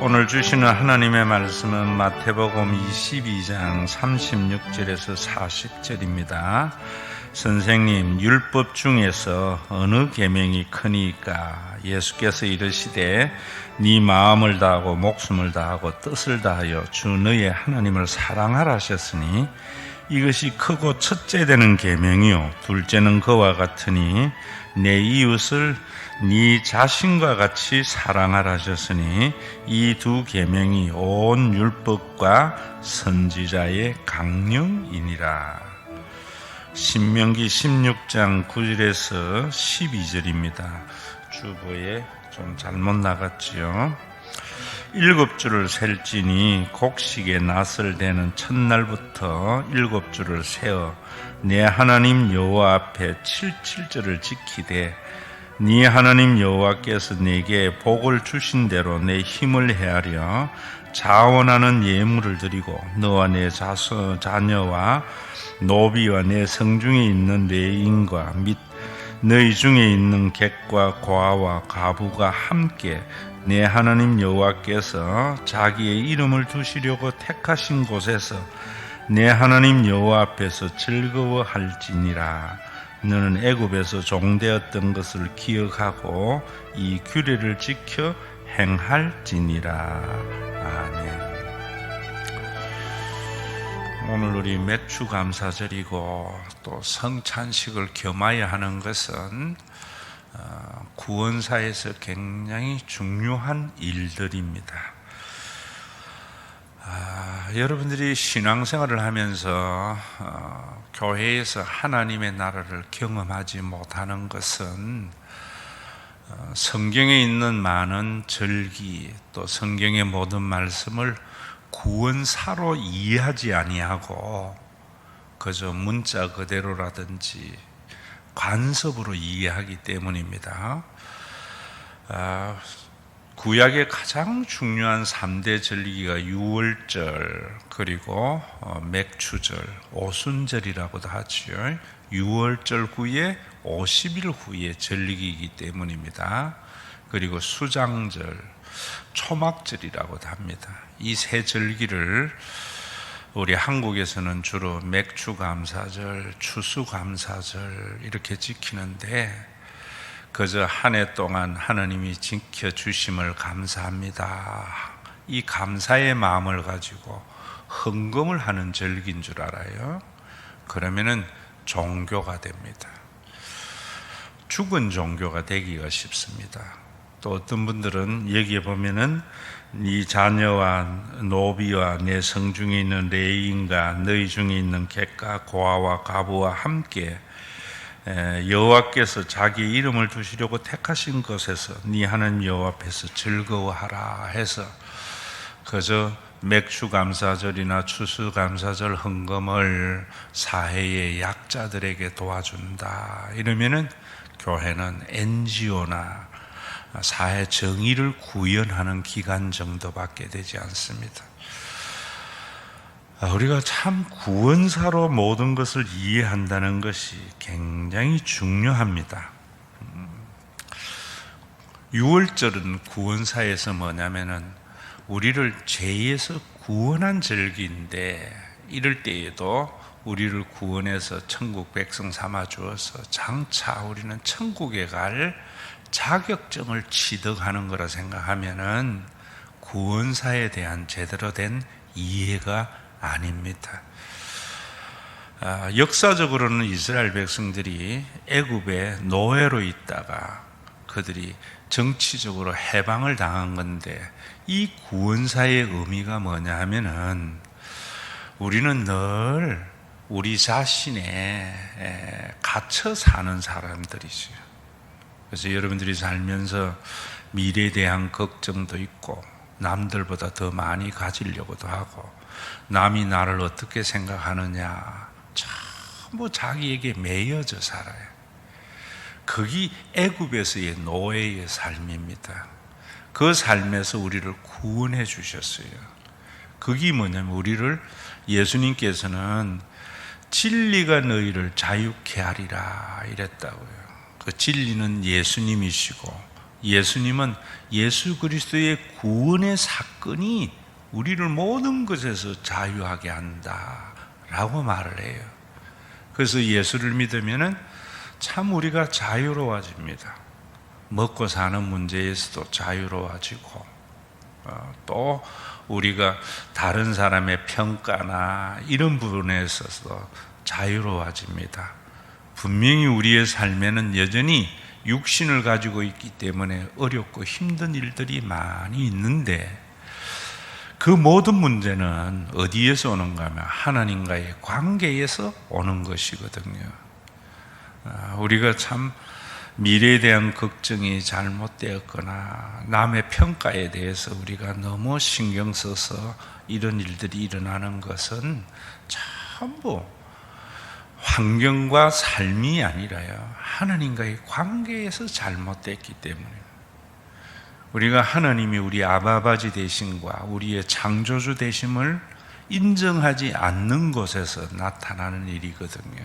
오늘 주시는 하나님의 말씀은 마태복음 22장 36절에서 40절입니다. 선생님, 율법 중에서 어느 계명이 크니까? 예수께서 이르시되 네 마음을 다하고 목숨을 다하고 뜻을 다하여 주 너의 하나님을 사랑하라 하셨으니 이것이 크고 첫째 되는 계명이요 둘째는 그와 같으니 내 이웃을 네 자신과 같이 사랑하라 하셨으니 이 두 계명이 온 율법과 선지자의 강령이니라. 신명기 16장 9절에서 12절입니다. 주보에 좀 잘못 나갔지요. 7주를 셀지니 곡식의 낫을 대는 첫날부터 7주를 세어 내 하나님 여호와 앞에 77절을 지키되 네 하나님 여호와께서 내게 복을 주신 대로 내 힘을 헤아려 자원하는 예물을 드리고 너와 내 자녀와 노비와 내 성중에 있는 레인과 및 너희 중에 있는 객과 고아와 가부가 함께 내 하나님 여호와께서 자기의 이름을 두시려고 택하신 곳에서 내 하나님 여호와 앞에서 즐거워할지니라. 너는 애굽에서 종되었던 것을 기억하고 이 규례를 지켜 행할지니라. 아멘. 오늘 우리 맥주 감사절이고 또 성찬식을 겸하여 하는 것은 구원사에서 굉장히 중요한 일들입니다. 여러분들이 신앙생활을 하면서 교회에서 하나님의 나라를 경험하지 못하는 것은 성경에 있는 많은 절기 또 성경의 모든 말씀을 구원사로 이해하지 아니하고 그저 문자 그대로라든지 관습으로 이해하기 때문입니다. 구약의 가장 중요한 3대 절기가 유월절 그리고 맥추절, 오순절이라고도 하죠. 유월절 후에 50일 후에 절기이기 때문입니다. 그리고 수장절, 초막절이라고도 합니다. 이 세 절기를 우리 한국에서는 주로 맥추감사절, 추수감사절 이렇게 지키는데 그저 한 해 동안 하나님이 지켜주심을 감사합니다. 이 감사의 마음을 가지고 헌금을 하는 절기인 줄 알아요. 그러면은 종교가 됩니다. 죽은 종교가 되기가 쉽습니다. 또 어떤 분들은 여기에 보면은 네 자녀와 노비와 내 성중에 있는 레인과 너희 중에 있는 객과 고아와 가부와 함께 여호와께서 자기 이름을 두시려고 택하신 것에서 네 하나님 여호와 앞에서 즐거워하라 해서 그저 맥추감사절이나 추수감사절 헌금을 사회의 약자들에게 도와준다 이러면은 교회는 NGO나 사회 정의를 구현하는 기관 정도밖에 되지 않습니다. 우리가 참 구원사로 모든 것을 이해한다는 것이 굉장히 중요합니다. 유월절은 구원사에서 뭐냐면은 우리를 죄에서 구원한 절기인데 이럴 때에도 우리를 구원해서 천국 백성 삼아 주어서 장차 우리는 천국에 갈 자격증을 취득하는 거라 생각하면은 구원사에 대한 제대로 된 이해가 아닙니다. 역사적으로는 이스라엘 백성들이 애굽에 노예로 있다가 그들이 정치적으로 해방을 당한 건데 이 구원사의 의미가 뭐냐 하면은 우리는 늘 우리 자신에 갇혀 사는 사람들이죠. 그래서 여러분들이 살면서 미래에 대한 걱정도 있고 남들보다 더 많이 가지려고도 하고 남이 나를 어떻게 생각하느냐 전부 자기에게 매여져 살아요. 그게 애굽에서의 노예의 삶입니다. 그 삶에서 우리를 구원해 주셨어요. 그게 뭐냐면 우리를 예수님께서는 진리가 너희를 자유케 하리라 이랬다고요. 그 진리는 예수님이시고 예수님은 예수 그리스도의 구원의 사건이 우리를 모든 것에서 자유하게 한다라고 말을 해요. 그래서 예수를 믿으면은 참 우리가 자유로워집니다. 먹고 사는 문제에서도 자유로워지고, 또 우리가 다른 사람의 평가나 이런 부분에 있어서 자유로워집니다. 분명히 우리의 삶에는 여전히 육신을 가지고 있기 때문에 어렵고 힘든 일들이 많이 있는데, 그 모든 문제는 어디에서 오는가 하면 하나님과의 관계에서 오는 것이거든요. 우리가 참 미래에 대한 걱정이 잘못되었거나 남의 평가에 대해서 우리가 너무 신경 써서 이런 일들이 일어나는 것은 전부 환경과 삶이 아니라요, 하나님과의 관계에서 잘못됐기 때문에, 우리가 하나님이 우리 아바아버지 되심과 우리의 창조주 되심을 인정하지 않는 곳에서 나타나는 일이거든요.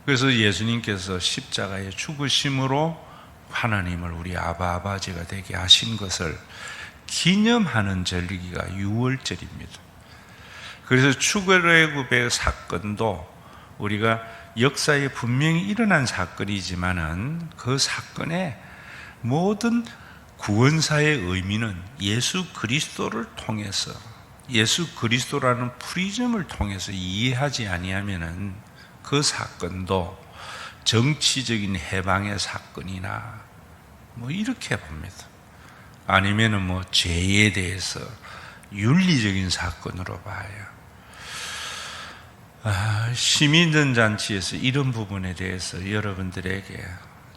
그래서 예수님께서 십자가의 죽으심으로 하나님을 우리 아바아버지가 되게 하신 것을 기념하는 절기가 유월절입니다. 그래서 출애굽의 사건도 우리가 역사에 분명히 일어난 사건이지만은 그 사건의 모든 구원사의 의미는 예수 그리스도를 통해서, 예수 그리스도라는 프리즘을 통해서 이해하지 아니하면은 그 사건도 정치적인 해방의 사건이나 뭐 이렇게 봅니다. 아니면은 뭐 죄에 대해서 윤리적인 사건으로 봐요. 시민전잔치에서 이런 부분에 대해서 여러분들에게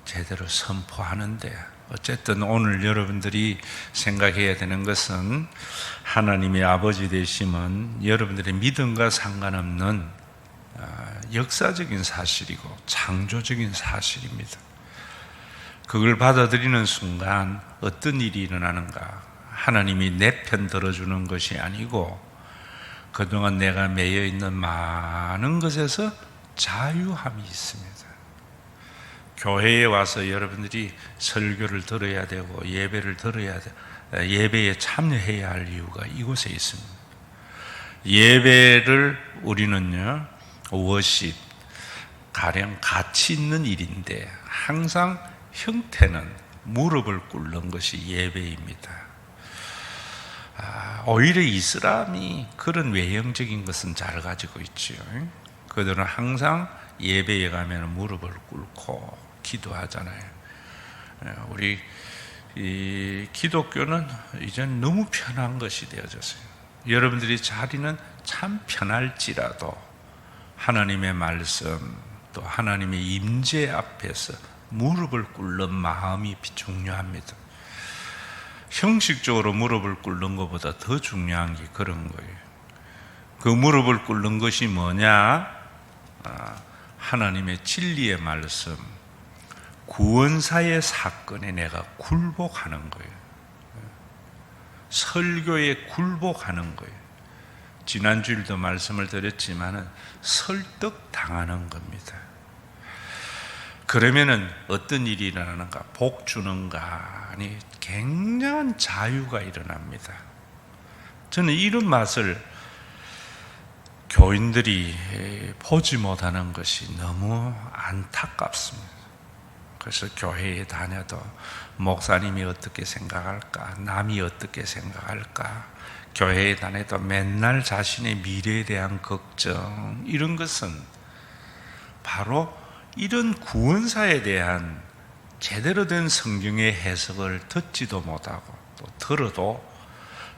제대로 선포하는데, 어쨌든 오늘 여러분들이 생각해야 되는 것은 하나님의 아버지 되심은 여러분들의 믿음과 상관없는 역사적인 사실이고 창조적인 사실입니다. 그걸 받아들이는 순간 어떤 일이 일어나는가? 하나님이 내 편 들어주는 것이 아니고 그동안 내가 매여 있는 많은 것에서 자유함이 있습니다. 교회에 와서 여러분들이 설교를 들어야 되고 예배를 들어야 돼, 예배에 참여해야 할 이유가 이곳에 있습니다. 예배를 우리는요, 워십, 가령 가치 있는 일인데 항상 형태는 무릎을 꿇는 것이 예배입니다. 오히려 이슬람이 그런 외형적인 것은 잘 가지고 있죠. 그들은 항상 예배에 가면 무릎을 꿇고 기도하잖아요. 우리 이 기독교는 이제 너무 편한 것이 되어졌어요. 여러분들이 자리는 참 편할지라도 하나님의 말씀, 또 하나님의 임재 앞에서 무릎을 꿇는 마음이 중요합니다. 형식적으로 무릎을 꿇는 것보다 더 중요한 게 그런 거예요. 그 무릎을 꿇는 것이 뭐냐? 하나님의 진리의 말씀, 구원사의 사건에 내가 굴복하는 거예요. 설교에 굴복하는 거예요. 지난주일도 말씀을 드렸지만은 설득당하는 겁니다. 그러면은 어떤 일이 일어나는가? 복 주는가? 아니, 굉장한 자유가 일어납니다. 저는 이런 맛을 교인들이 보지 못하는 것이 너무 안타깝습니다. 그래서 교회에 다녀도 목사님이 어떻게 생각할까? 남이 어떻게 생각할까? 교회에 다녀도 맨날 자신의 미래에 대한 걱정, 이런 것은 바로 이런 구원사에 대한 제대로 된 성경의 해석을 듣지도 못하고, 또 들어도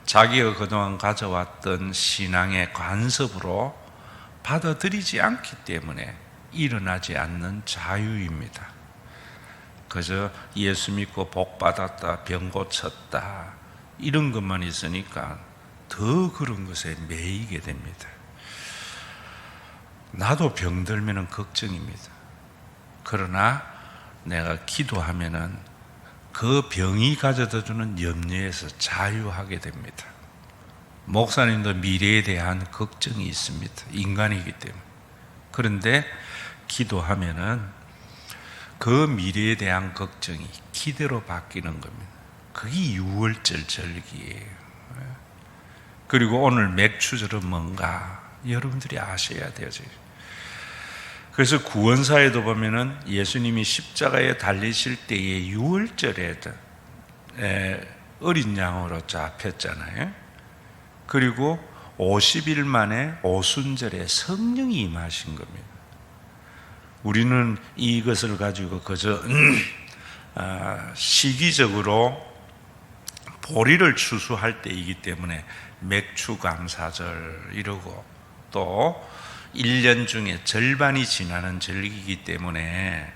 자기가 그동안 가져왔던 신앙의 관습으로 받아들이지 않기 때문에 일어나지 않는 자유입니다. 그저 예수 믿고 복 받았다, 병 고쳤다, 이런 것만 있으니까 더 그런 것에 매이게 됩니다. 나도 병들면 걱정입니다. 그러나 내가 기도하면은 그 병이 가져다 주는 염려에서 자유하게 됩니다. 목사님도 미래에 대한 걱정이 있습니다. 인간이기 때문에. 그런데 기도하면은 그 미래에 대한 걱정이 기대로 바뀌는 겁니다. 그게 유월절 절기예요. 그리고 오늘 맥추절은 뭔가 여러분들이 아셔야 돼요. 그래서 구원사에도 보면은 예수님이 십자가에 달리실 때의 유월절에 어린 양으로 잡혔잖아요. 그리고 50일 만에 오순절에 성령이 임하신 겁니다. 우리는 이것을 가지고 그저 시기적으로 보리를 추수할 때이기 때문에 맥추감사절 이러고, 또 1년 중에 절반이 지나는 절기이기 때문에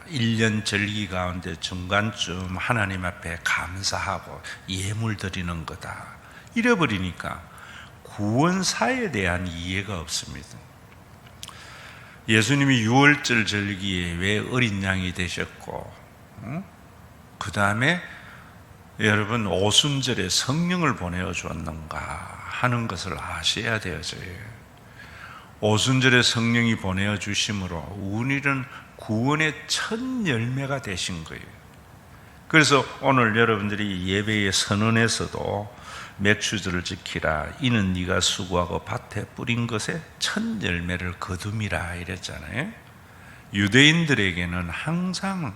1년 절기 가운데 중간쯤 하나님 앞에 감사하고 예물 드리는 거다 이래버리니까 구원사에 대한 이해가 없습니다. 예수님이 유월절 절기에 왜 어린 양이 되셨고, 그 다음에 여러분 오순절에 성령을 보내어 주었는가 하는 것을 아셔야 돼요. 오순절에 성령이 보내어 주심으로 우리는 구원의 첫 열매가 되신 거예요. 그래서 오늘 여러분들이 예배의 선언에서도 맥추절을 지키라, 이는 네가 수고하고 밭에 뿌린 것에 첫 열매를 거둠이라 이랬잖아요. 유대인들에게는 항상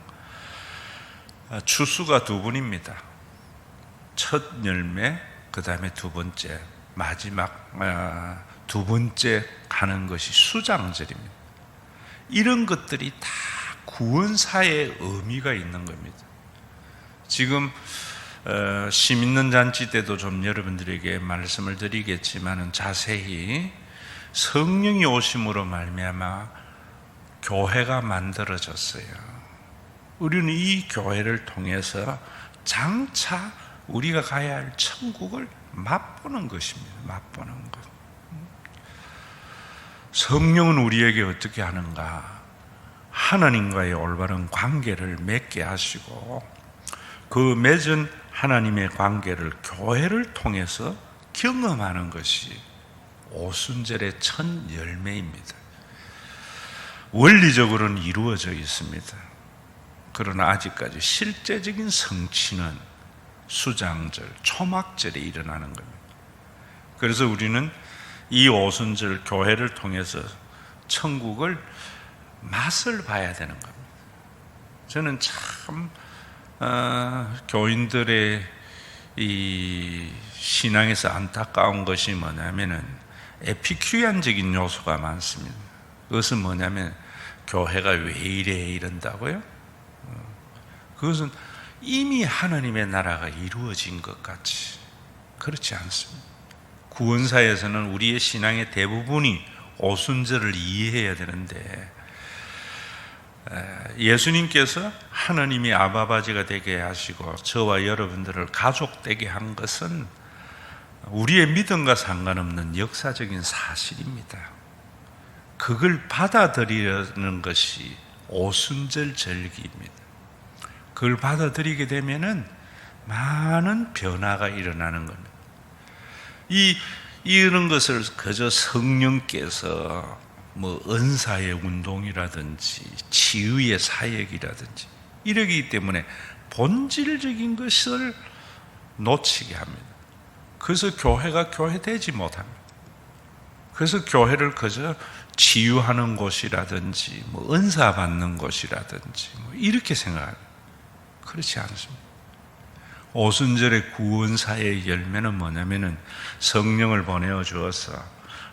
추수가 두 번입니다. 첫 열매, 그 다음에 두 번째, 마지막 두 번째 가는 것이 수장절입니다. 이런 것들이 다 구원사의 의미가 있는 겁니다. 지금 심 있는 잔치 때도 좀 여러분들에게 말씀을 드리겠지만은 자세히 성령이 오심으로 말미암아 교회가 만들어졌어요. 우리는 이 교회를 통해서 장차 우리가 가야 할 천국을 맛보는 것입니다. 맛보는 것. 성령은 우리에게 어떻게 하는가? 하나님과의 올바른 관계를 맺게 하시고, 그 맺은 하나님의 관계를 교회를 통해서 경험하는 것이 오순절의 첫 열매입니다. 원리적으로는 이루어져 있습니다. 그러나 아직까지 실제적인 성취는 수장절, 초막절에 일어나는 겁니다. 그래서 우리는 이 오순절 교회를 통해서 천국을 맛을 봐야 되는 겁니다. 저는 참 교인들의 이 신앙에서 안타까운 것이 뭐냐면은 에피큐리안적인 요소가 많습니다. 그것은 뭐냐면 교회가 왜 이래 이런다고요? 그것은 이미 하나님의 나라가 이루어진 것 같이 그렇지 않습니다. 구원사에서는 우리의 신앙의 대부분이 오순절을 이해해야 되는데, 예수님께서 하나님이 아바바지가 되게 하시고 저와 여러분들을 가족 되게 한 것은 우리의 믿음과 상관없는 역사적인 사실입니다. 그걸 받아들이는 것이 오순절 절기입니다. 그걸 받아들이게 되면은 많은 변화가 일어나는 겁니다. 이런 것을 그저 성령께서 뭐 은사의 운동이라든지 치유의 사역이라든지 이러기 때문에 본질적인 것을 놓치게 합니다. 그래서 교회가 교회되지 못합니다. 그래서 교회를 그저 치유하는 곳이라든지 뭐 은사 받는 곳이라든지 뭐 이렇게 생각합니다. 그렇지 않습니다. 오순절의 구원사의 열매는 뭐냐면은 성령을 보내어 주어서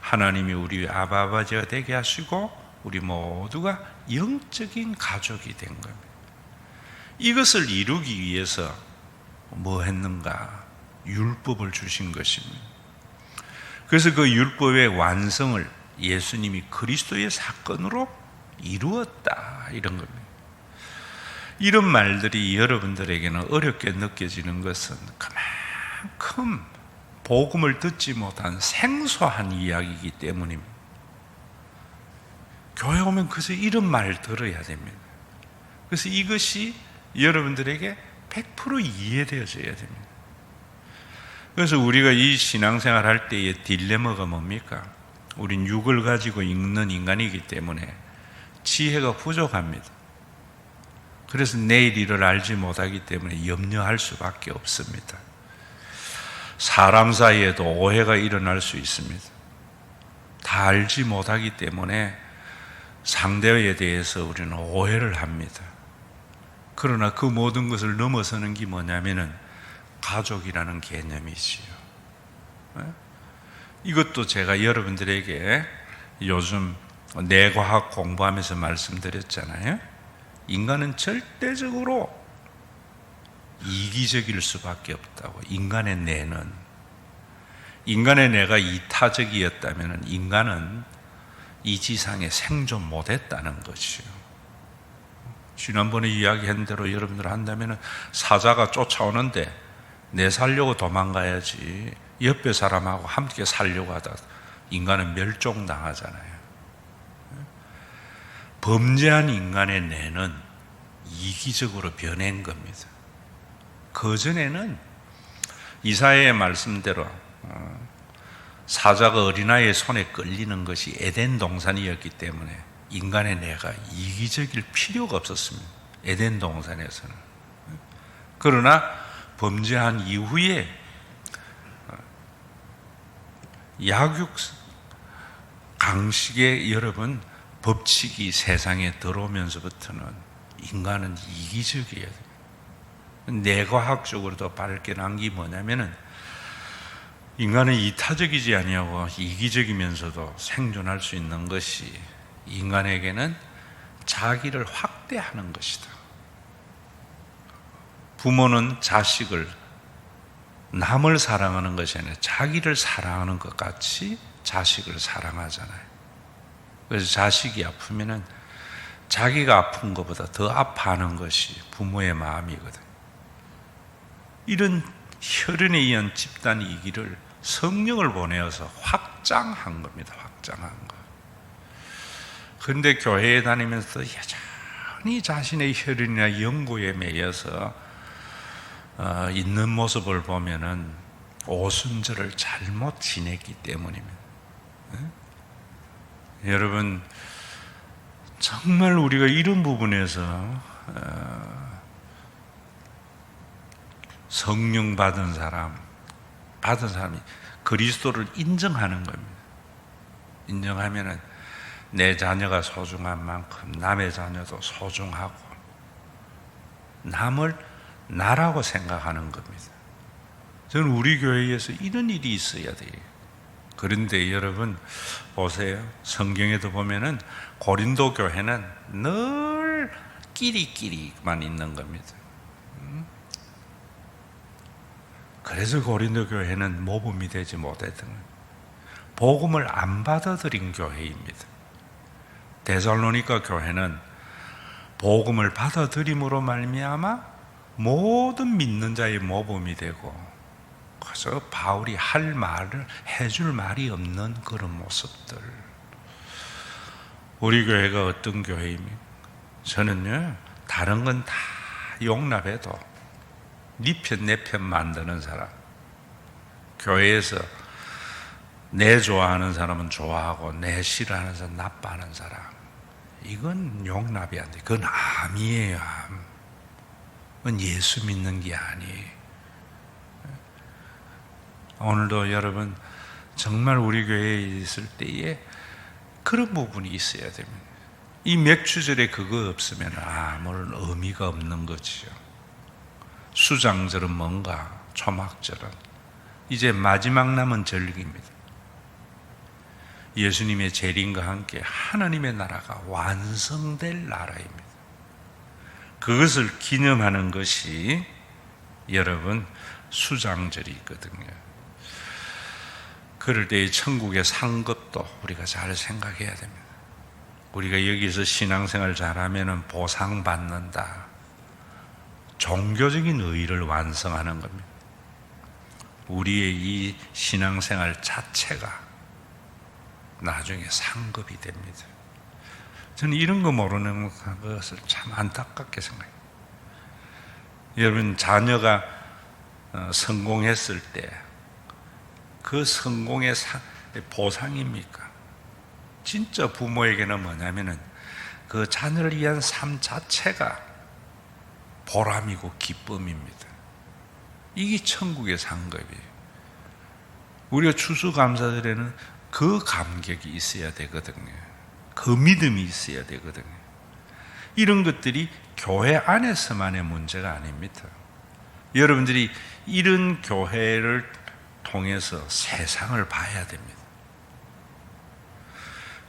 하나님이 우리 아바아버지가 되게 하시고 우리 모두가 영적인 가족이 된 겁니다. 이것을 이루기 위해서 뭐 했는가? 율법을 주신 것입니다. 그래서 그 율법의 완성을 예수님이 그리스도의 사건으로 이루었다 이런 겁니다. 이런 말들이 여러분들에게는 어렵게 느껴지는 것은 그만큼 복음을 듣지 못한 생소한 이야기이기 때문입니다. 교회 오면 그래서 이런 말 들어야 됩니다. 그래서 이것이 여러분들에게 100% 이해되어져야 됩니다. 그래서 우리가 이 신앙생활 할 때의 딜레마가 뭡니까? 우린 육을 가지고 읽는 인간이기 때문에 지혜가 부족합니다. 그래서 내일 일을 알지 못하기 때문에 염려할 수밖에 없습니다. 사람 사이에도 오해가 일어날 수 있습니다. 다 알지 못하기 때문에 상대에 대해서 우리는 오해를 합니다. 그러나 그 모든 것을 넘어서는 게 뭐냐면은 가족이라는 개념이지요. 이것도 제가 여러분들에게 요즘 뇌과학 공부하면서 말씀드렸잖아요. 인간은 절대적으로 이기적일 수밖에 없다고. 인간의 뇌가 이타적이었다면 인간은 이 지상에 생존 못했다는 것이요. 지난번에 이야기한 대로 여러분들 한다면 사자가 쫓아오는데 내 살려고 도망가야지 옆에 사람하고 함께 살려고 하다 인간은 멸종당하잖아요. 범죄한 인간의 뇌는 이기적으로 변한 겁니다. 그전에는 이사야의 말씀대로 사자가 어린아이의 손에 끌리는 것이 에덴 동산이었기 때문에 인간의 뇌가 이기적일 필요가 없었습니다. 에덴 동산에서는. 그러나 범죄한 이후에 약육 강식의 여러분 법칙이 세상에 들어오면서부터는 인간은 이기적이어야 돼요. 뇌과학적으로도 발견한 게 뭐냐면은 인간은 이타적이지 아니하고 이기적이면서도 생존할 수 있는 것이 인간에게는 자기를 확대하는 것이다. 부모는 자식을 남을 사랑하는 것이 아니라 자기를 사랑하는 것 같이 자식을 사랑하잖아요. 그래서 자식이 아프면은 자기가 아픈 것보다 더 아파하는 것이 부모의 마음이거든요. 이런 혈연에 의한 집단 이기를 성령을 보내어서 확장한 겁니다. 확장한 거. 그런데 교회에 다니면서 여전히 자신의 혈연이나 연고에 매여서 있는 모습을 보면은 오순절을 잘못 지냈기 때문입니다. 여러분, 정말 우리가 이런 부분에서 성령 받은 사람이 그리스도를 인정하는 겁니다. 인정하면은 내 자녀가 소중한 만큼 남의 자녀도 소중하고 남을 나라고 생각하는 겁니다. 저는 우리 교회에서 이런 일이 있어야 돼요. 그런데 여러분 보세요. 성경에도 보면은 고린도 교회는 늘 끼리끼리만 있는 겁니다. 그래서 고린도 교회는 모범이 되지 못했던 거예요. 복음을 안 받아들인 교회입니다. 데살로니가 교회는 복음을 받아들임으로 말미암아 모든 믿는 자의 모범이 되고, 그래서 바울이 할 말을 해줄 말이 없는 그런 모습들. 우리 교회가 어떤 교회입니까? 저는요, 다른 건 다 용납해도 네 편 내 편 만드는 사람, 교회에서 내 좋아하는 사람은 좋아하고 내 싫어하는 사람 나빠하는 사람, 이건 용납이 안 돼. 그건 암이에요. 암. 그건 예수 믿는 게 아니에요. 오늘도 여러분 정말 우리 교회에 있을 때에 그런 부분이 있어야 됩니다. 이 맥주절에 그거 없으면 아무런 의미가 없는 거지요. 수장절은 뭔가, 초막절은 이제 마지막 남은 절기입니다. 예수님의 재림과 함께 하나님의 나라가 완성될 나라입니다. 그것을 기념하는 것이 여러분 수장절이 있거든요. 그럴 때 천국의 상급도 우리가 잘 생각해야 됩니다. 우리가 여기서 신앙생활 잘하면 보상받는다. 종교적인 의의를 완성하는 겁니다. 우리의 이 신앙생활 자체가 나중에 상급이 됩니다. 저는 이런 거 모르는 것을 참 안타깝게 생각해요. 여러분, 자녀가 성공했을 때 그 성공의 보상입니까? 진짜 부모에게는 뭐냐면은 그 자녀를 위한 삶 자체가 보람이고 기쁨입니다. 이게 천국의 상급이에요. 우리가 추수감사절에는 그 감격이 있어야 되거든요. 그 믿음이 있어야 되거든요. 이런 것들이 교회 안에서만의 문제가 아닙니다. 여러분들이 이런 교회를 통해서 세상을 봐야 됩니다.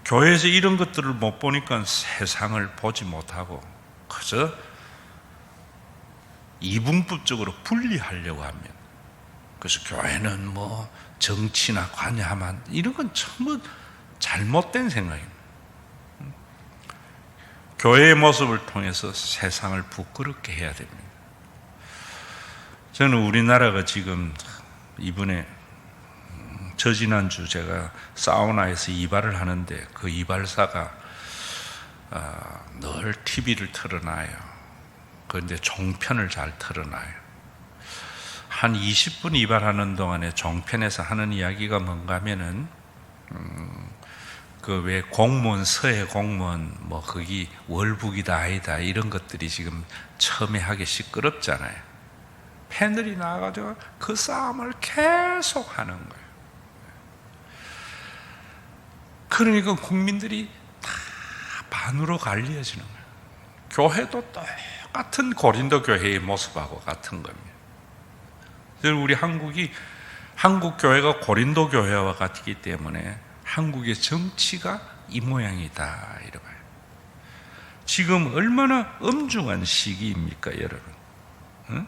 교회에서 이런 것들을 못 보니까 세상을 보지 못하고 그저 이분법적으로 분리하려고 합니다. 그래서 교회는 뭐 정치나 관여하면 이런 건 전부 잘못된 생각입니다. 교회의 모습을 통해서 세상을 부끄럽게 해야 됩니다. 저는 우리나라가 지금 이번에 저지난주 제가 사우나에서 이발을 하는데 그 이발사가 늘 TV를 틀어놔요. 그런데 종편을 잘 틀어놔요. 한 20분 이발하는 동안에 종편에서 하는 이야기가 뭔가 하면은 그 왜 공무원, 서해 공무원 뭐 거기 월북이다 아니다 이런 것들이 지금 처음에 하기 시끄럽잖아요. 패널이 나와가지고 그 싸움을 계속 하는 거예요. 그러니까 국민들이 다 반으로 갈려지는 거예요. 교회도 똑같은 고린도 교회의 모습하고 같은 겁니다. 우리 한국 교회가 고린도 교회와 같기 때문에 한국의 정치가 이 모양이다 이래봐요. 지금 얼마나 엄중한 시기입니까, 여러분? 응?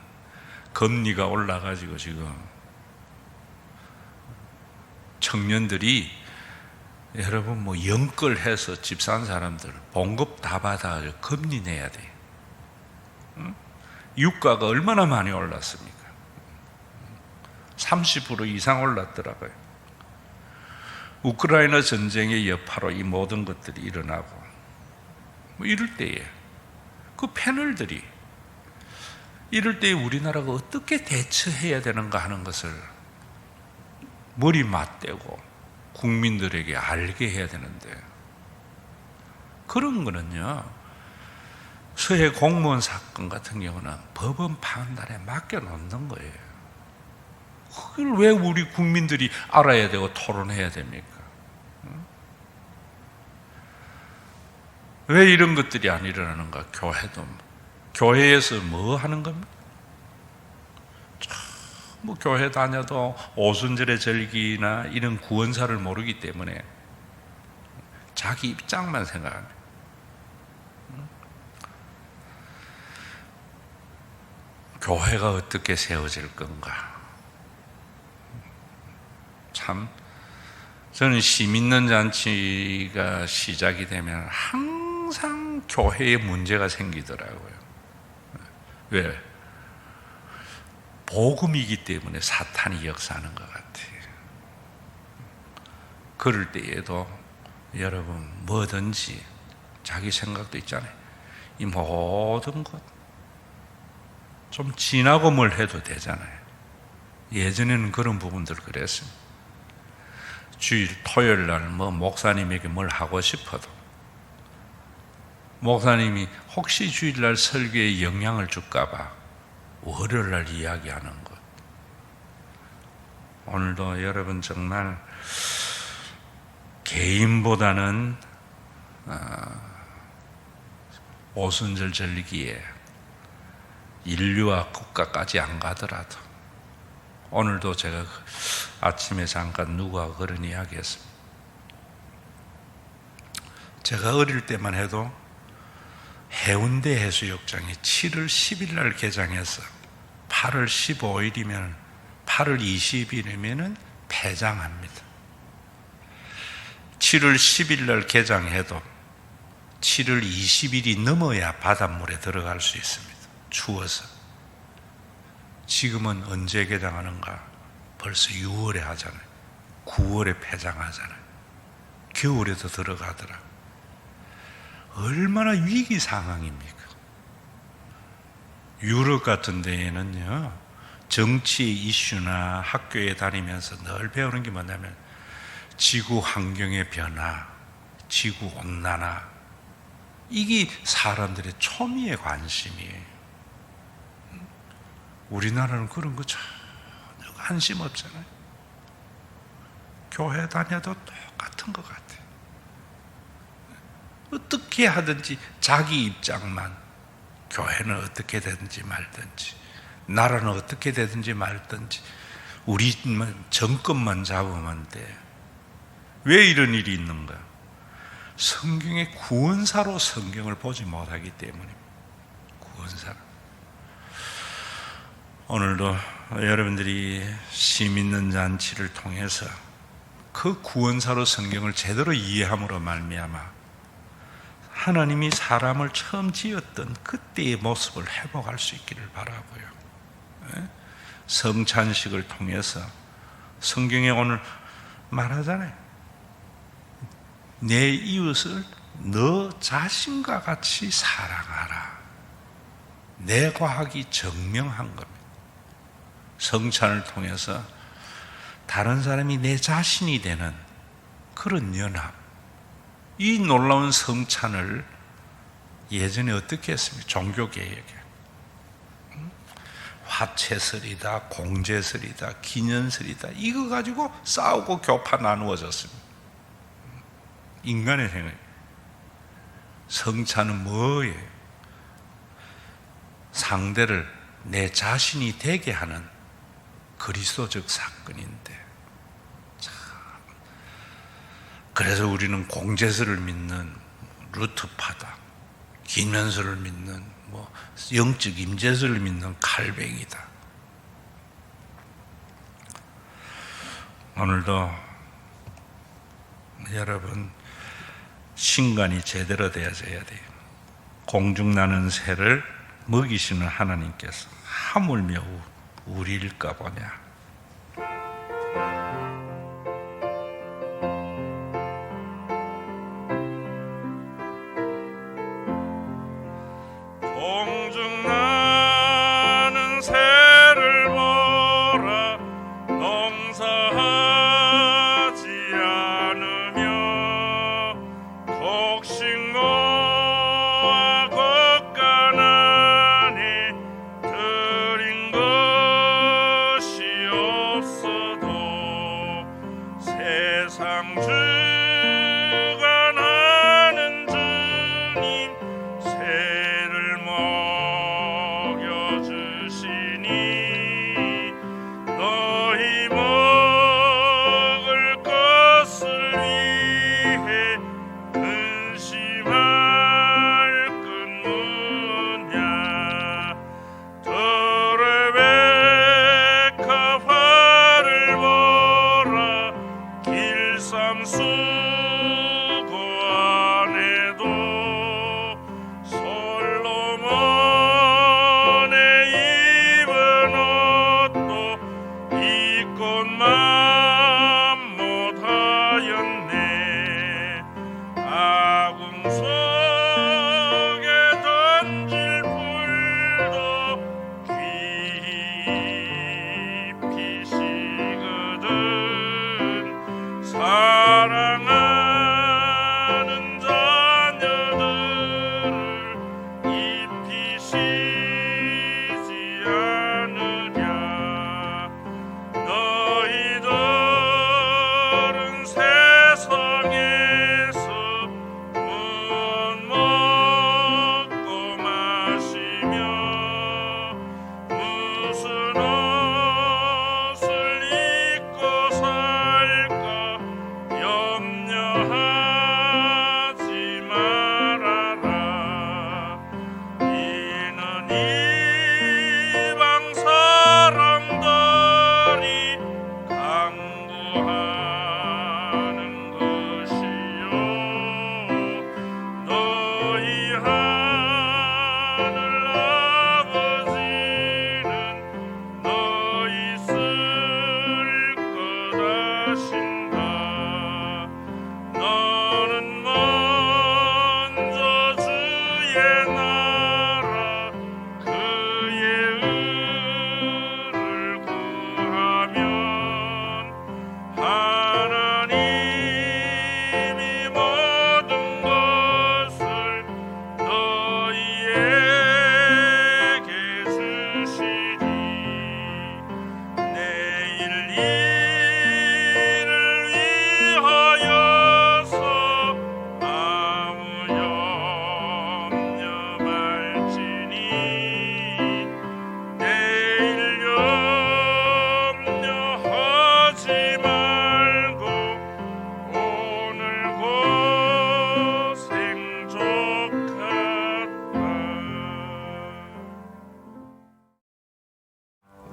금리가 올라가지고 지금 청년들이 여러분 뭐 영끌해서 집 산 사람들 봉급 다 받아 금리 내야 돼. 응? 유가가 얼마나 많이 올랐습니까? 30% 이상 올랐더라고요. 우크라이나 전쟁의 여파로 이 모든 것들이 일어나고 뭐 이럴 때에 그 패널들이 이럴 때에 우리나라가 어떻게 대처해야 되는가 하는 것을 머리 맞대고 국민들에게 알게 해야 되는데 그런 거는요, 서해 공무원 사건 같은 경우는 법원 판단에 맡겨놓는 거예요. 그걸 왜 우리 국민들이 알아야 되고 토론해야 됩니까? 왜 이런 것들이 안 일어나는가? 교회에서 뭐 하는 겁니까? 뭐 교회 다녀도 오순절의 절기나 이런 구원사를 모르기 때문에 자기 입장만 생각합니다. 교회가 어떻게 세워질 건가? 참, 저는 시 믿는 잔치가 시작이 되면 항상 교회에 문제가 생기더라고요. 왜? 복음이기 때문에 사탄이 역사하는 것 같아요. 그럴 때에도 여러분 뭐든지 자기 생각도 있잖아요. 이 모든 것 좀 지나고 뭘 해도 되잖아요. 예전에는 그런 부분들 그랬습니다. 주일 토요일 날 뭐 목사님에게 뭘 하고 싶어도 목사님이 혹시 주일날 설교에 영향을 줄까 봐 월요일 날 이야기하는 것. 오늘도 여러분 정말 개인보다는 오순절 절기에 인류와 국가까지 안 가더라도 오늘도 제가 아침에 잠깐 누구와 그런 이야기 했습니다. 제가 어릴 때만 해도 해운대 해수욕장이 7월 10일 날 개장해서 8월 15일이면 8월 20일이면 폐장합니다. 7월 10일 날 개장해도 7월 20일이 넘어야 바닷물에 들어갈 수 있습니다. 추워서. 지금은 언제 개장하는가? 벌써 6월에 하잖아요. 9월에 폐장하잖아요. 겨울에도 들어가더라. 얼마나 위기 상황입니까? 유럽 같은 데에는요, 정치 이슈나 학교에 다니면서 늘 배우는 게 뭐냐면 지구 환경의 변화, 지구 온난화, 이게 사람들의 초미의 관심이에요. 우리나라는 그런 거 전혀 관심 없잖아요. 교회 다녀도 똑같은 것 같아요. 어떻게 하든지 자기 입장만, 교회는 어떻게 되든지 말든지, 나라는 어떻게 되든지 말든지, 우리만 정권만 잡으면 돼. 왜 이런 일이 있는가? 성경의 구원사로 성경을 보지 못하기 때문입니다. 구원사로. 오늘도 여러분들이 심 있는 잔치를 통해서 그 구원사로 성경을 제대로 이해함으로 말미암아 하나님이 사람을 처음 지었던 그때의 모습을 회복할 수 있기를 바라고요. 성찬식을 통해서 성경에 오늘 말하잖아요. 내 이웃을 너 자신과 같이 사랑하라. 내 과학이 증명한 겁니다. 성찬을 통해서 다른 사람이 내 자신이 되는 그런 연합, 이 놀라운 성찬을 예전에 어떻게 했습니까? 종교개혁에 화채설이다, 공제설이다, 기년설이다, 이거 가지고 싸우고 교파 나누어졌습니다. 인간의 생각. 성찬은 뭐예요? 상대를 내 자신이 되게 하는 그리스도적 사건인데, 참. 그래서 우리는 공제설을 믿는 루트파다, 기면설을 믿는 영적 임재설을 믿는 칼뱅이다. 오늘도 여러분 신간이 제대로 되어져야 돼요. 공중나는 새를 먹이시는 하나님께서 하물며 우리일까 보냐. 공중나는 새를 보라. 농사하지 않으며 곡식노아 걷가나니 들인 것이 없어도 세상 주가 나는 주님 새를 먹여주시니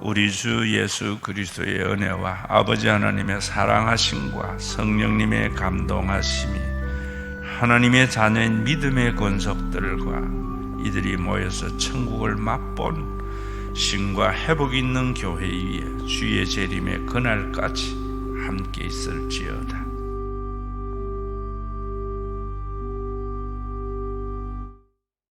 우리 주 예수 그리스도의 은혜와 아버지 하나님의 사랑하심과 성령님의 감동하심이 하나님의 자녀인 믿음의 권속들과 이들이 모여서 천국을 맛본 신과 회복 있는 교회 위에 주의 재림의 그날까지 함께 있을지어다.